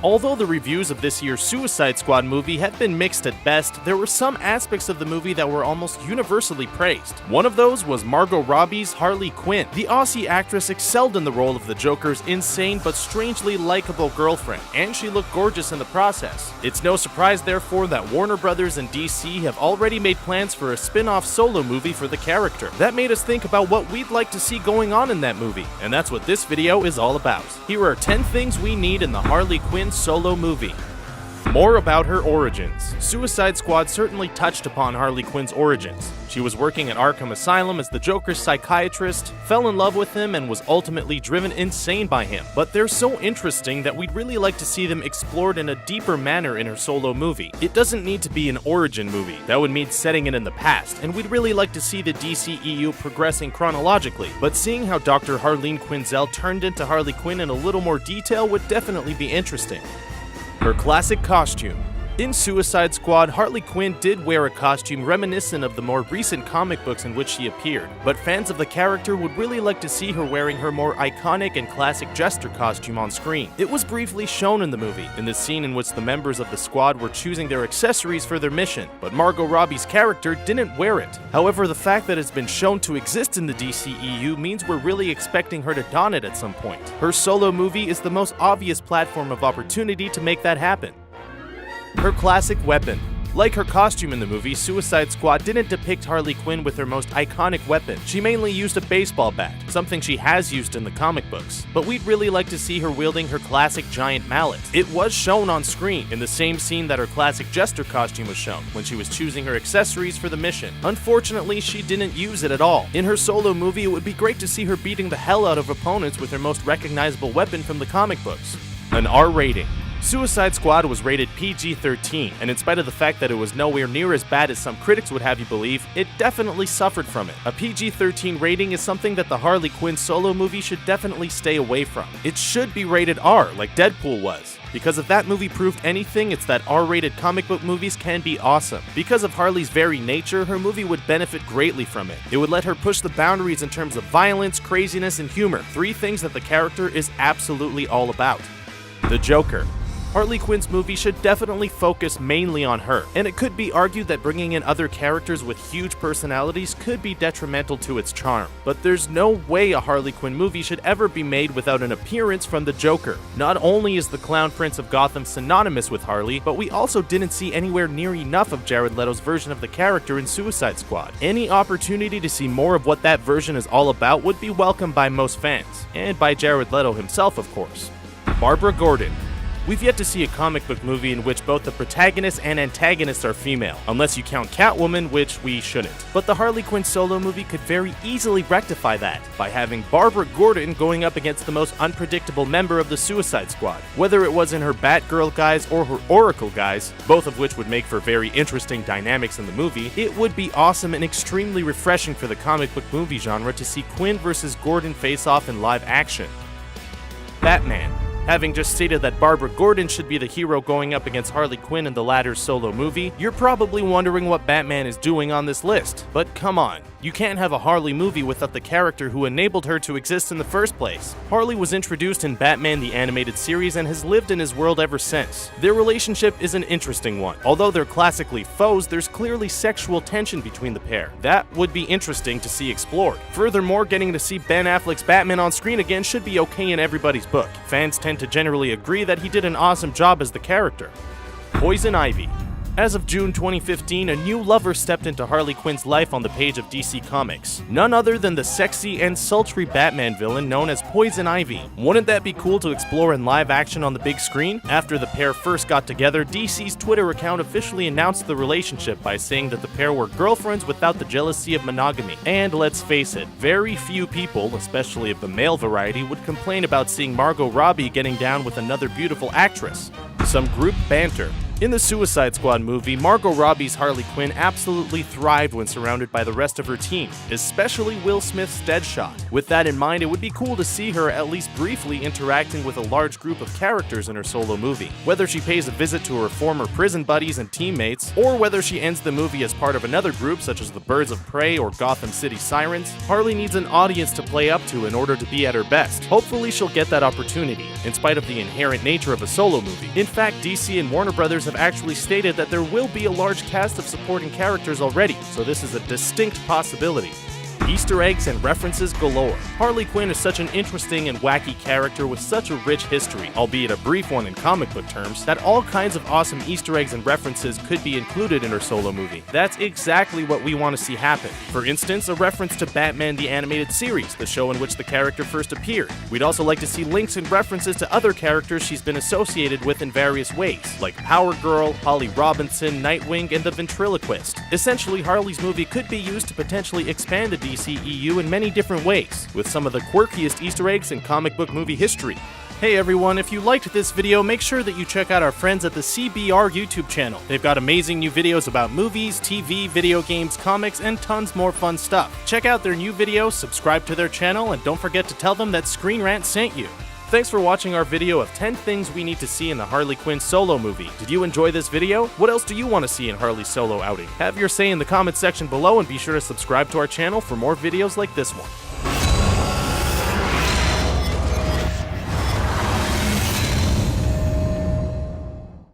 Although the reviews of this year's Suicide Squad movie have been mixed at best, there were some aspects of the movie that were almost universally praised. One of those was Margot Robbie's Harley Quinn. The Aussie actress excelled in the role of the Joker's insane but strangely likable girlfriend, and she looked gorgeous in the process. It's no surprise, therefore, that Warner Brothers and DC have already made plans for a spin-off solo movie for the character. That made us think about what we'd like to see going on in that movie, and that's what this video is all about. Here are 10 things we need in the Harley Quinn solo movie. More about her origins. Suicide Squad certainly touched upon Harley Quinn's origins. She was working at Arkham Asylum as the Joker's psychiatrist, fell in love with him, and was ultimately driven insane by him. But they're so interesting that we'd really like to see them explored in a deeper manner in her solo movie. It doesn't need to be an origin movie. That would mean setting it in the past, and we'd really like to see the DCEU progressing chronologically. But seeing how Dr. Harleen Quinzel turned into Harley Quinn in a little more detail would definitely be interesting. Her classic costume. In Suicide Squad, Harley Quinn did wear a costume reminiscent of the more recent comic books in which she appeared, but fans of the character would really like to see her wearing her more iconic and classic Jester costume on screen. It was briefly shown in the movie, in the scene in which the members of the squad were choosing their accessories for their mission, but Margot Robbie's character didn't wear it. However, the fact that it's been shown to exist in the DCEU means we're really expecting her to don it at some point. Her solo movie is the most obvious platform of opportunity to make that happen. Her classic weapon. Like her costume in the movie, Suicide Squad didn't depict Harley Quinn with her most iconic weapon. She mainly used a baseball bat, something she has used in the comic books. But we'd really like to see her wielding her classic giant mallet. It was shown on screen, in the same scene that her classic Jester costume was shown, when she was choosing her accessories for the mission. Unfortunately, she didn't use it at all. In her solo movie, it would be great to see her beating the hell out of opponents with her most recognizable weapon from the comic books. An R rating. Suicide Squad was rated PG-13, and in spite of the fact that it was nowhere near as bad as some critics would have you believe, it definitely suffered from it. A PG-13 rating is something that the Harley Quinn solo movie should definitely stay away from. It should be rated R, like Deadpool was. Because if that movie proved anything, it's that R-rated comic book movies can be awesome. Because of Harley's very nature, her movie would benefit greatly from it. It would let her push the boundaries in terms of violence, craziness, and humor, 3 things that the character is absolutely all about. The Joker. Harley Quinn's movie should definitely focus mainly on her, and it could be argued that bringing in other characters with huge personalities could be detrimental to its charm. But there's no way a Harley Quinn movie should ever be made without an appearance from the Joker. Not only is the Clown Prince of Gotham synonymous with Harley, but we also didn't see anywhere near enough of Jared Leto's version of the character in Suicide Squad. Any opportunity to see more of what that version is all about would be welcomed by most fans, and by Jared Leto himself, of course. Barbara Gordon. We've yet to see a comic book movie in which both the protagonist and antagonist are female, unless you count Catwoman, which we shouldn't. But the Harley Quinn solo movie could very easily rectify that, by having Barbara Gordon going up against the most unpredictable member of the Suicide Squad. Whether it was in her Batgirl guise or her Oracle guise, both of which would make for very interesting dynamics in the movie, it would be awesome and extremely refreshing for the comic book movie genre to see Quinn versus Gordon face off in live action. Batman. Having just stated that Barbara Gordon should be the hero going up against Harley Quinn in the latter's solo movie, you're probably wondering what Batman is doing on this list. But come on, you can't have a Harley movie without the character who enabled her to exist in the first place. Harley was introduced in Batman the Animated Series and has lived in his world ever since. Their relationship is an interesting one. Although they're classically foes, there's clearly sexual tension between the pair. That would be interesting to see explored. Furthermore, getting to see Ben Affleck's Batman on screen again should be okay in everybody's book. Fans tend to generally agree that he did an awesome job as the character. Poison Ivy. As of June 2015, a new lover stepped into Harley Quinn's life on the page of DC Comics. None other than the sexy and sultry Batman villain known as Poison Ivy. Wouldn't that be cool to explore in live action on the big screen? After the pair first got together, DC's Twitter account officially announced the relationship by saying that the pair were girlfriends without the jealousy of monogamy. And let's face it, very few people, especially of the male variety, would complain about seeing Margot Robbie getting down with another beautiful actress. Some group banter. In the Suicide Squad movie, Margot Robbie's Harley Quinn absolutely thrived when surrounded by the rest of her team, especially Will Smith's Deadshot. With that in mind, it would be cool to see her at least briefly interacting with a large group of characters in her solo movie. Whether she pays a visit to her former prison buddies and teammates, or whether she ends the movie as part of another group such as the Birds of Prey or Gotham City Sirens, Harley needs an audience to play up to in order to be at her best. Hopefully she'll get that opportunity, in spite of the inherent nature of a solo movie. In fact, DC and Warner Brothers have actually stated that there will be a large cast of supporting characters already, so this is a distinct possibility. Easter eggs and references galore. Harley Quinn is such an interesting and wacky character with such a rich history, albeit a brief one in comic book terms, that all kinds of awesome Easter eggs and references could be included in her solo movie. That's exactly what we want to see happen. For instance, a reference to Batman the Animated Series, the show in which the character first appeared. We'd also like to see links and references to other characters she's been associated with in various ways, like Power Girl, Holly Robinson, Nightwing, and the Ventriloquist. Essentially, Harley's movie could be used to potentially expand the DCEU in many different ways, with some of the quirkiest Easter eggs in comic book movie history. Hey everyone, if you liked this video, make sure that you check out our friends at the CBR YouTube channel. They've got amazing new videos about movies, TV, video games, comics, and tons more fun stuff. Check out their new videos, subscribe to their channel, and don't forget to tell them that Screen Rant sent you. Thanks for watching our video of 10 things we need to see in the Harley Quinn solo movie. Did you enjoy this video? What else do you want to see in Harley's solo outing? Have your say in the comments section below and be sure to subscribe to our channel for more videos like this one.